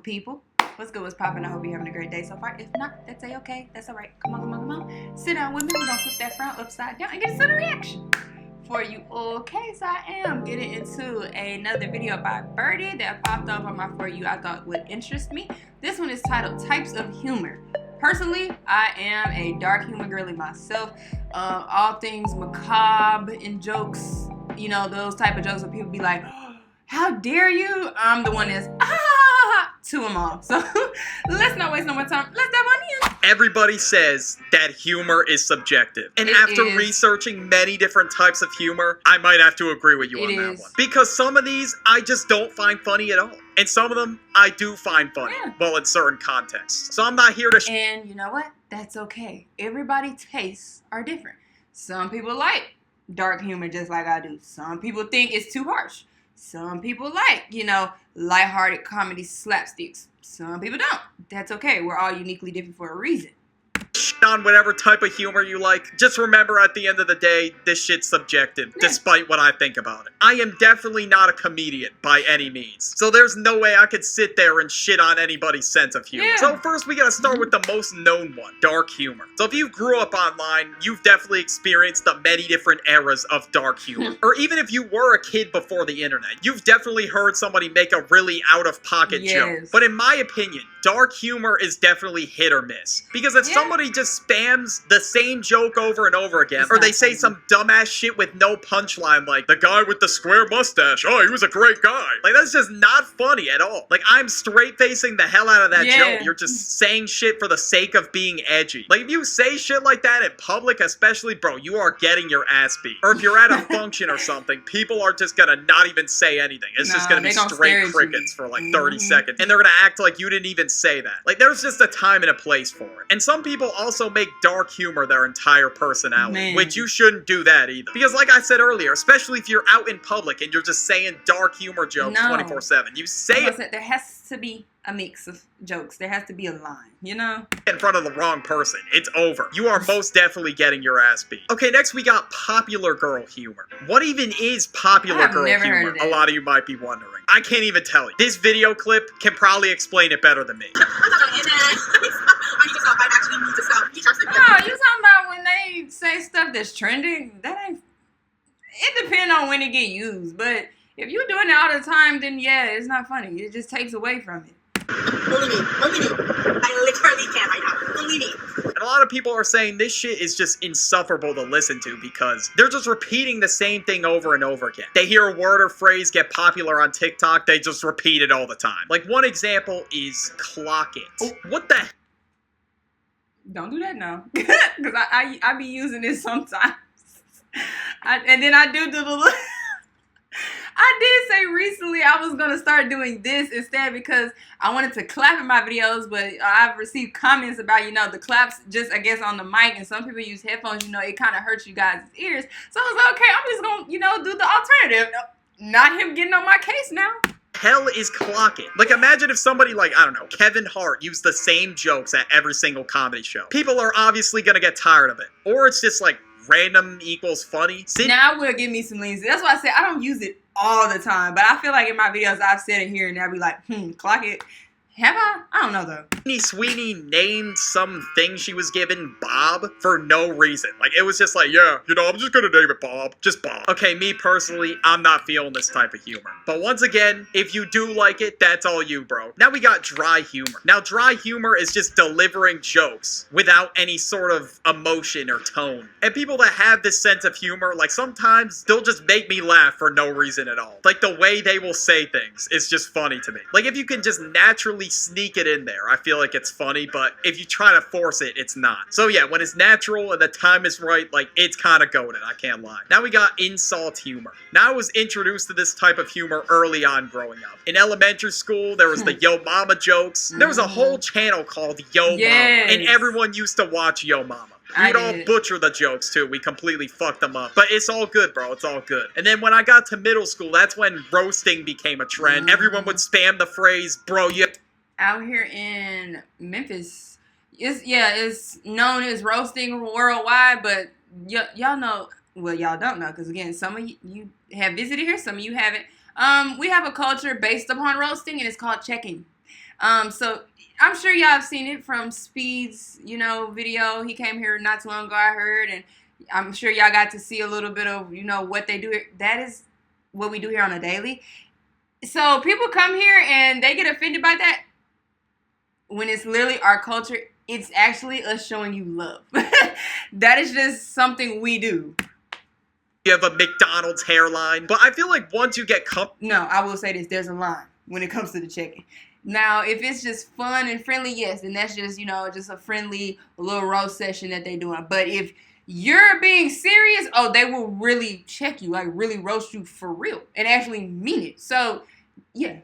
people? What's good? What's poppin'? I hope you're having a great day so far. If not, that's a-okay. That's all right. Come on. Sit down with me. We're gonna flip that frown upside down and get into the reaction for you. Okay, so I am getting into another video by Birdie that popped up on my For You I thought would interest me. This one is titled Types of Humor. Personally, I am a dark humor girly myself. All things macabre and jokes, you know, those type of jokes where people be like, how dare you? I'm the one that's to them all. So let's not waste no more time. Let's dive on in. Everybody says that humor is subjective. And after researching many different types of humor, I might have to agree with you on that one. Because some of these I just don't find funny at all. And some of them I do find funny, well, in certain contexts. So I'm not here to And you know what? That's okay. Everybody's tastes are different. Some people like dark humor just like I do. Some people think it's too harsh. Some people like, you know, lighthearted comedy slapsticks. Some people don't. That's okay. We're all uniquely different for a reason. On whatever type of humor you like. Just remember, at the end of the day, this shit's subjective, despite what I think about it. I am definitely not a comedian by any means, so there's no way I could sit there and shit on anybody's sense of humor. So first we gotta start with the most known one, dark humor. So if you grew up online, you've definitely experienced the many different eras of dark humor. Or even if you were a kid before the internet, you've definitely heard somebody make a really out-of-pocket joke. But in my opinion, dark humor is definitely hit or miss. Because if somebody just spams the same joke over and over again, or they say some dumbass shit with no punchline, like, the guy with the square mustache, oh, he was a great guy. Like, that's just not funny at all. Like, I'm straight-facing the hell out of that joke. You're just saying shit for the sake of being edgy. Like, if you say shit like that in public, especially, bro, you are getting your ass beat. Or if you're at a function or something, people are just gonna not even say anything. It's just gonna be straight crickets for like 30 seconds. And they're gonna act like you didn't even say that. Like, there's just a time and a place for it. And some people also make dark humor their entire personality, which you shouldn't do that either. Because like I said earlier, especially if you're out in public and you're just saying dark humor jokes 24/7, you say it. There has to be a mix of jokes. There has to be a line, you know? In front of the wrong person. It's over. You are most definitely getting your ass beat. Okay, next we got popular girl humor. What even is popular girl humor? A lot of you might be wondering. I can't even tell you. This video clip can probably explain it better than me. No, you talking about when they say stuff that's trending? That ain't... It depends on when it get used, but if you're doing it all the time, then yeah, it's not funny. It just takes away from it. Only me. I literally can't right now. Only me. And a lot of people are saying this shit is just insufferable to listen to because they're just repeating the same thing over and over again. They hear a word or phrase get popular on TikTok, they just repeat it all the time. Like, one example is clock it. Oh, what the... Don't do that now. Because I be using it sometimes. And then I do the... I did say recently I was going to start doing this instead because I wanted to clap in my videos, but I've received comments about, you know, the claps just, I guess, on the mic, and some people use headphones, you know, it kind of hurts you guys' ears. So I was like, okay, I'm just going to, you know, do the alternative. Not him getting on my case now. Hell is clocking. Like, imagine if somebody like, I don't know, Kevin Hart used the same jokes at every single comedy show. People are obviously going to get tired of it. Or it's just like random equals funny. Now I will give me some leans. That's why I said I don't use it all the time, but I feel like in my videos I've said it here and they'll be like, clock it. Have I? I don't know though. Sydney Sweeney named something she was given Bob for no reason. Like, it was just like, yeah, you know, I'm just gonna name it Bob. Just Bob. Okay, me personally, I'm not feeling this type of humor. But once again, if you do like it, that's all you, bro. Now we got dry humor. Now, dry humor is just delivering jokes without any sort of emotion or tone. And people that have this sense of humor, like, sometimes they'll just make me laugh for no reason at all. Like, the way they will say things is just funny to me. Like, if you can just naturally sneak it in there, I feel like it's funny, but if you try to force it, it's not. So yeah, when it's natural and the time is right, like, it's kind of goated, I can't lie. Now we got insult humor. Now I was introduced to this type of humor early on growing up. In elementary school, there was the Yo Mama jokes. There was a whole channel called Yo Mama, and everyone used to watch Yo Mama. We'd all butcher the jokes, too. We completely fucked them up. But it's all good, bro. It's all good. And then when I got to middle school, that's when roasting became a trend. Everyone would spam the phrase, bro, you... Out here in Memphis, it's known as roasting worldwide, but y'all know, well, y'all don't know, because again, some of you have visited here, some of you haven't. We have a culture based upon roasting, and it's called checking. So I'm sure y'all have seen it from Speed's, video. He came here not too long ago, I heard, and I'm sure y'all got to see a little bit of, what they do here. That is what we do here on a daily. So people come here and they get offended by that when it's literally our culture. It's actually us showing you love. That is just something we do. You have a McDonald's hairline, but I feel like once you get No, I will say this. There's a line when it comes to the checking. Now, if it's just fun and friendly, yes, then that's just, just a friendly little roast session that they're doing. But if you're being serious, they will really check you, like really roast you for real and actually mean it. So, yeah.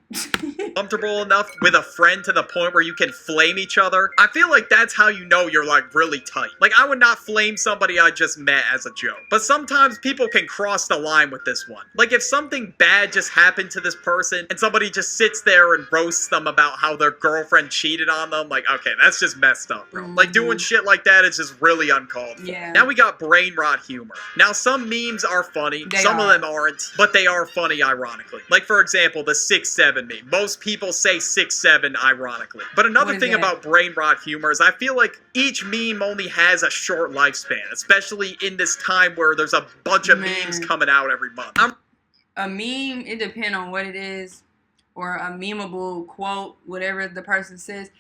comfortable enough with a friend to the point where you can flame each other, I feel like that's how you know you're like really tight. Like, I would not flame somebody I just met as a joke. But sometimes people can cross the line with this one. Like, if something bad just happened to this person and somebody just sits there and roasts them about how their girlfriend cheated on them, like, okay, that's just messed up, bro. Like, doing shit like that is just really uncalled for. Yeah. Now we got brain rot humor. Now, some memes are funny, some of them aren't, but they are funny ironically. Like, for example, the 6'7" meme. Most people say 6'7" ironically. But another thing about brain rot humor is I feel like each meme only has a short lifespan, especially in this time where there's a bunch of memes coming out every month. A meme, it depends on what it is, or a memeable quote, whatever the person says.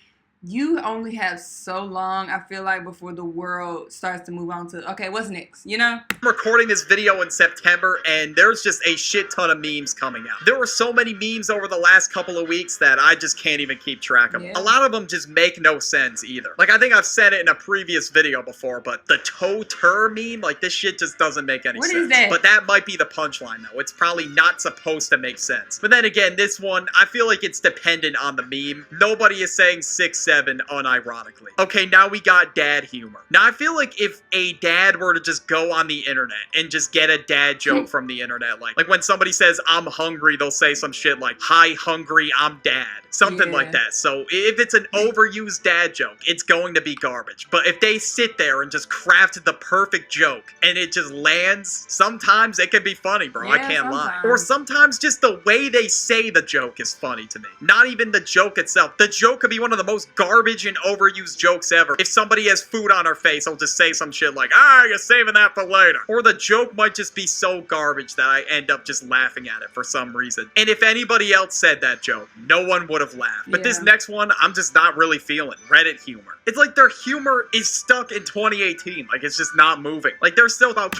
You only have so long, I feel like, before the world starts to move on to, okay, what's next, I'm recording this video in September, and there's just a shit ton of memes coming out. There were so many memes over the last couple of weeks that I just can't even keep track of. Yeah. A lot of them just make no sense either. Like, I think I've said it in a previous video before, but the toe-tur meme, like, this shit just doesn't make any sense. What is that? But that might be the punchline, though. It's probably not supposed to make sense. But then again, this one, I feel like it's dependent on the meme. Nobody is saying 6'7" unironically. Okay, now we got dad humor. Now, I feel like if a dad were to just go on the internet and just get a dad joke from the internet, like when somebody says, I'm hungry, they'll say some shit like, hi, hungry, I'm dad. Something like that. So if it's an overused dad joke, it's going to be garbage. But if they sit there and just craft the perfect joke and it just lands, sometimes it can be funny, bro. I can't lie. Or sometimes just the way they say the joke is funny to me. Not even the joke itself. The joke could be one of the most garbage and overused jokes ever. If somebody has food on her face, I'll just say some shit like, you're saving that for later. Or the joke might just be so garbage that I end up just laughing at it for some reason. And if anybody else said that joke, no one would have laughed. But this next one, I'm just not really feeling. Reddit humor. It's like their humor is stuck in 2018. Like, it's just not moving. Like, they're still out.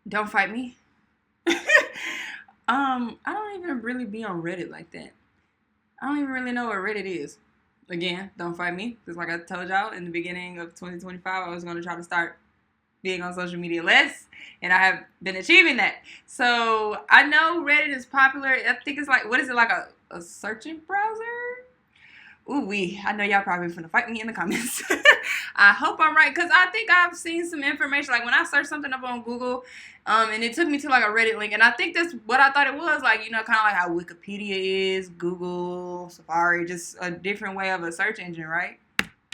Don't fight me. I don't even really be on Reddit like that. I don't even really know what Reddit is. Again, don't fight me. Because like I told y'all in the beginning of 2025, I was going to try to start being on social media less. And I have been achieving that. So I know Reddit is popular. I think it's like, what is it, like a searching browser? Ooh-wee. I know y'all probably finna fight me in the comments. I hope I'm right, because I think I've seen some information. Like when I searched something up on Google, and it took me to like a Reddit link, and I think that's what I thought it was. Like, kind of like how Wikipedia is, Google, Safari, just a different way of a search engine, right?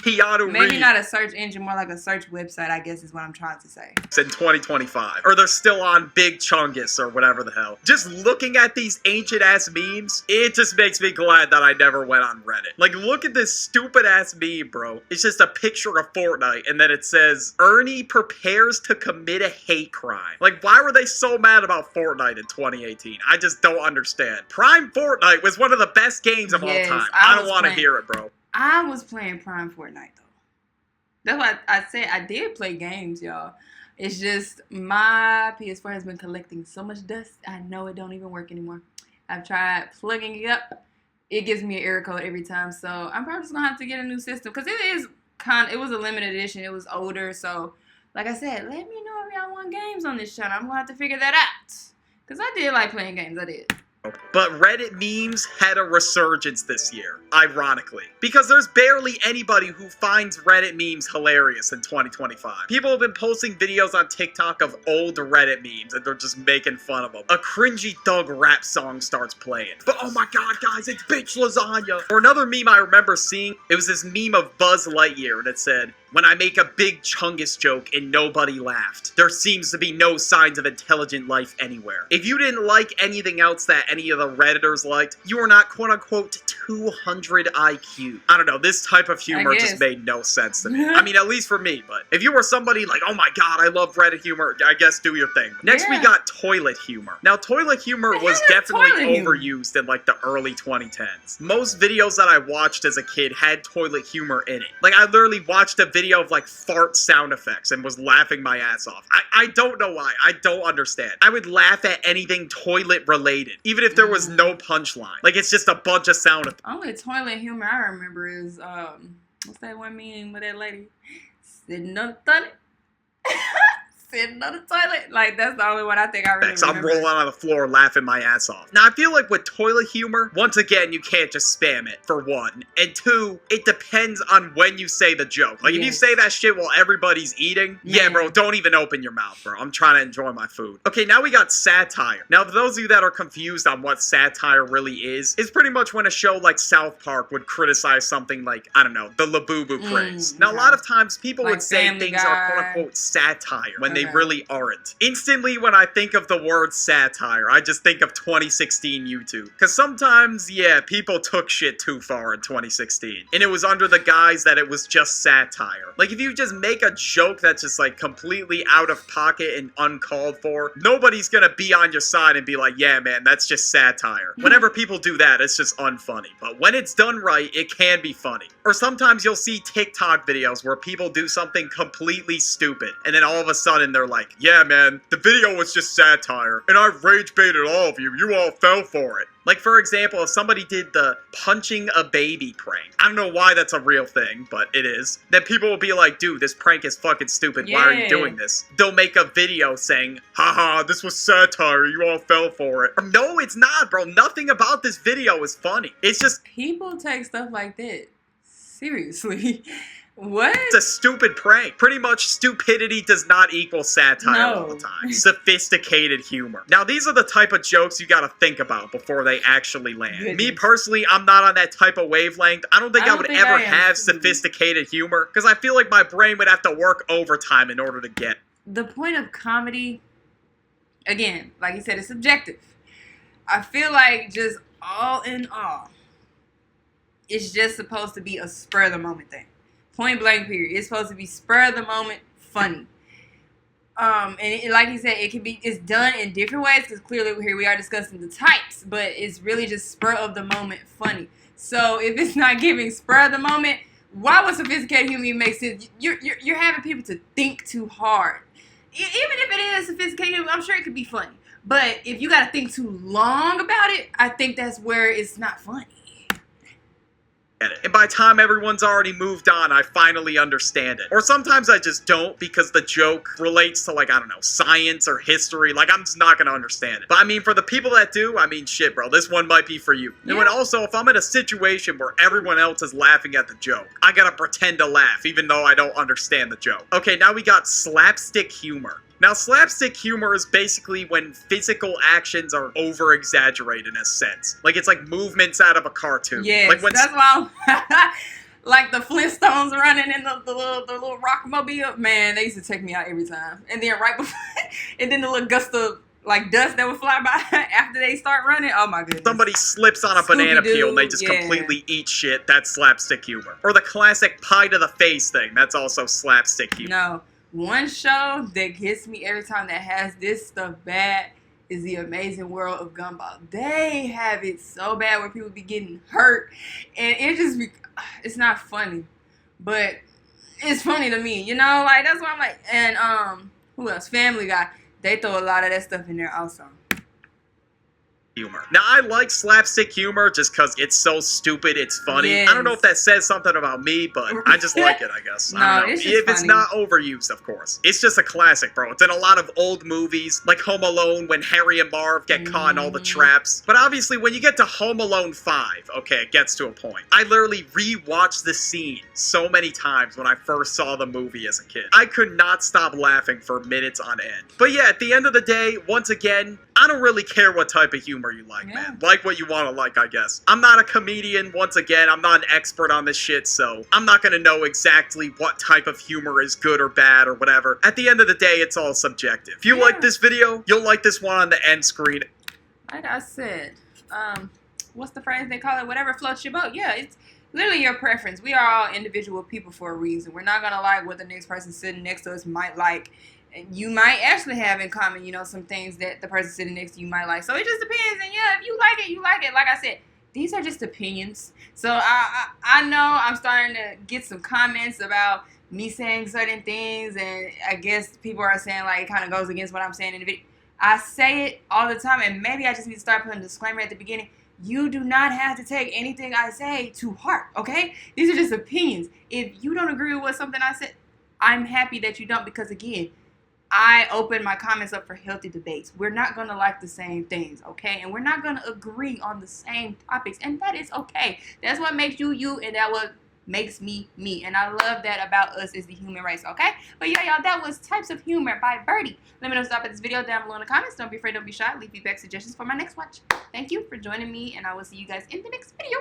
Maybe not a search engine, more like a search website, I guess is what I'm trying to say. In 2025. Or they're still on Big Chungus or whatever the hell. Just looking at these ancient ass memes, it just makes me glad that I never went on Reddit. Like, look at this stupid ass meme, bro. It's just a picture of Fortnite and then it says, Ernie prepares to commit a hate crime. Like, why were they so mad about Fortnite in 2018? I just don't understand. Prime Fortnite was one of the best games of all time. I don't want to hear it, bro. I was playing Prime Fortnite, though. That's why I said I did play games, y'all. It's just my PS4 has been collecting so much dust. I know it don't even work anymore. I've tried plugging it up. It gives me an error code every time. So I'm probably just going to have to get a new system. Because it was a limited edition. It was older. So, like I said, let me know if y'all want games on this channel. I'm going to have to figure that out. Because I did like playing games. I did. But Reddit memes had a resurgence this year, ironically. Because there's barely anybody who finds Reddit memes hilarious in 2025. People have been posting videos on TikTok of old Reddit memes and they're just making fun of them. A cringy thug rap song starts playing. But oh my god, guys, it's bitch lasagna. Or another meme I remember seeing, it was this meme of Buzz Lightyear and it said, when I make a big Chungus joke and nobody laughed, there seems to be no signs of intelligent life anywhere. If you didn't like anything else that any of of Redditors liked, you are not quote-unquote 200 IQ. I don't know, this type of humor just made no sense to me. I mean, at least for me, but if you were somebody like, oh my god, I love Reddit humor, I guess do your thing. Next we got toilet humor. Now, toilet humor was definitely overused in like the early 2010s. Most videos that I watched as a kid had toilet humor in it. Like, I literally watched a video of like fart sound effects and was laughing my ass off. I don't know why. I don't understand. I would laugh at anything toilet related, even if there was no punchline. Like, it's just a bunch of sound effects. Only toilet humor I remember is, what's that one meme with that lady? Sitting on the toilet. Sitting on the toilet. Like, that's the only one I think I really remember. I'm rolling on the floor laughing my ass off. Now, I feel like with toilet humor, once again, you can't just spam it, for one. And two, it depends on when you say the joke. Like, if you say that shit while everybody's eating, yeah, bro, don't even open your mouth, bro. I'm trying to enjoy my food. Okay, now we got satire. Now, for those of you that are confused on what satire really is, it's pretty much when a show like South Park would criticize something like, I don't know, the Labubu craze. Now, a lot of times, people would say things are quote-unquote satire when they really aren't. Instantly, when I think of the word satire, I just think of 2016 YouTube. Because sometimes, yeah, people took shit too far in 2016. And it was under the guise that it was just satire. Like, if you just make a joke that's just, like, completely out of pocket and uncalled for, nobody's gonna be on your side and be like, yeah, man, that's just satire. Whenever people do that, it's just unfunny. But when it's done right, it can be funny. Or sometimes you'll see TikTok videos where people do something completely stupid, and then all of a sudden they're like, yeah, man, the video was just satire, and I rage baited all of you. You all fell for it. Like, for example, if somebody did the punching a baby prank, I don't know why that's a real thing, but it is, then people will be like, dude, this prank is fucking stupid. Why are you doing this? They'll make a video saying, haha, this was satire. You all fell for it. No, it's not, bro. Nothing about this video is funny. It's just... people take stuff like that seriously. What? It's a stupid prank. Pretty much stupidity does not equal satire all the time. Sophisticated humor. Now, these are the type of jokes you gotta think about before they actually land. Me personally, I'm not on that type of wavelength. I don't think I would ever have sophisticated humor, because I feel like my brain would have to work overtime in order to get. The point of comedy, again, like you said, it's subjective. I feel like just all in all, it's just supposed to be a spur of the moment thing. Point blank period. It's supposed to be spur of the moment funny. And like you said, it's done in different ways, because clearly here we are discussing the types, but it's really just spur of the moment funny. So if it's not giving spur of the moment, why would sophisticated humor even make sense? You're having people to think too hard. Even if it is sophisticated humor, I'm sure it could be funny. But if you got to think too long about it, I think that's where it's not funny. And by the time everyone's already moved on, I finally understand it. Or sometimes I just don't, because the joke relates to, like, I don't know, science or history. Like, I'm just not gonna understand it. But I mean, for the people that do, I mean, shit, bro, this one might be for you. Yeah. And also, if I'm in a situation where everyone else is laughing at the joke, I gotta pretend to laugh, even though I don't understand the joke. Okay, now we got slapstick humor. Now, slapstick humor is basically when physical actions are over-exaggerated in a sense. Like, it's like movements out of a cartoon. Yes, like when that's why I'm like the Flintstones running in the little rockmobile. Man, they used to take me out every time. And then right before, and then the little gust of, like, dust that would fly by after they start running. Oh, my goodness. Somebody slips on a banana peel and they just completely eat shit. That's slapstick humor. Or the classic pie to the face thing. That's also slapstick humor. No. One show that gets me every time that has this stuff bad is The Amazing World of Gumball. They have it so bad where people be getting hurt, and it's not funny, but it's funny to me, you know? Like, that's why I'm like, and who else? Family Guy. They throw a lot of that stuff in there also. Humor. Now, I like slapstick humor just because it's so stupid, it's funny. Yes. I don't know if that says something about me, but I just like it, I guess. No, I don't know. It's just if funny. It's not overused, of course. It's just a classic, bro. It's in a lot of old movies, like Home Alone, when Harry and Marv get caught in all the traps. But obviously, when you get to Home Alone 5, okay, it gets to a point. I literally rewatched the scene so many times when I first saw the movie as a kid. I could not stop laughing for minutes on end. But yeah, at the end of the day, once again, I don't really care what type of humor you like, man. Like what you want to like, I guess. I'm not a comedian, once again. I'm not an expert on this shit, so I'm not gonna know exactly what type of humor is good or bad or whatever. At the end of the day, it's all subjective. If you like this video, you'll like this one on the end screen. Like I said, what's the phrase they call it? Whatever floats your boat. Yeah, it's literally your preference. We are all individual people for a reason. We're not gonna like what the next person sitting next to us might like. You might actually have in common, some things that the person sitting next to you might like. So it just depends. And yeah, if you like it, you like it. Like I said, these are just opinions. So I know I'm starting to get some comments about me saying certain things, and I guess people are saying like it kind of goes against what I'm saying in the video. I say it all the time, and maybe I just need to start putting a disclaimer at the beginning. You do not have to take anything I say to heart, okay? These are just opinions. If you don't agree with something I said, I'm happy that you don't, because again, I open my comments up for healthy debates. We're not going to like the same things, okay? And we're not going to agree on the same topics, and that is okay. That's what makes you, you, and that what makes me, me. And I love that about us as the human race, okay? But yeah, y'all, that was Types of Humor by Birdie. Let me know stop at this video down below in the comments. Don't be afraid, don't be shy. Leave feedback, suggestions for my next watch. Thank you for joining me, and I will see you guys in the next video.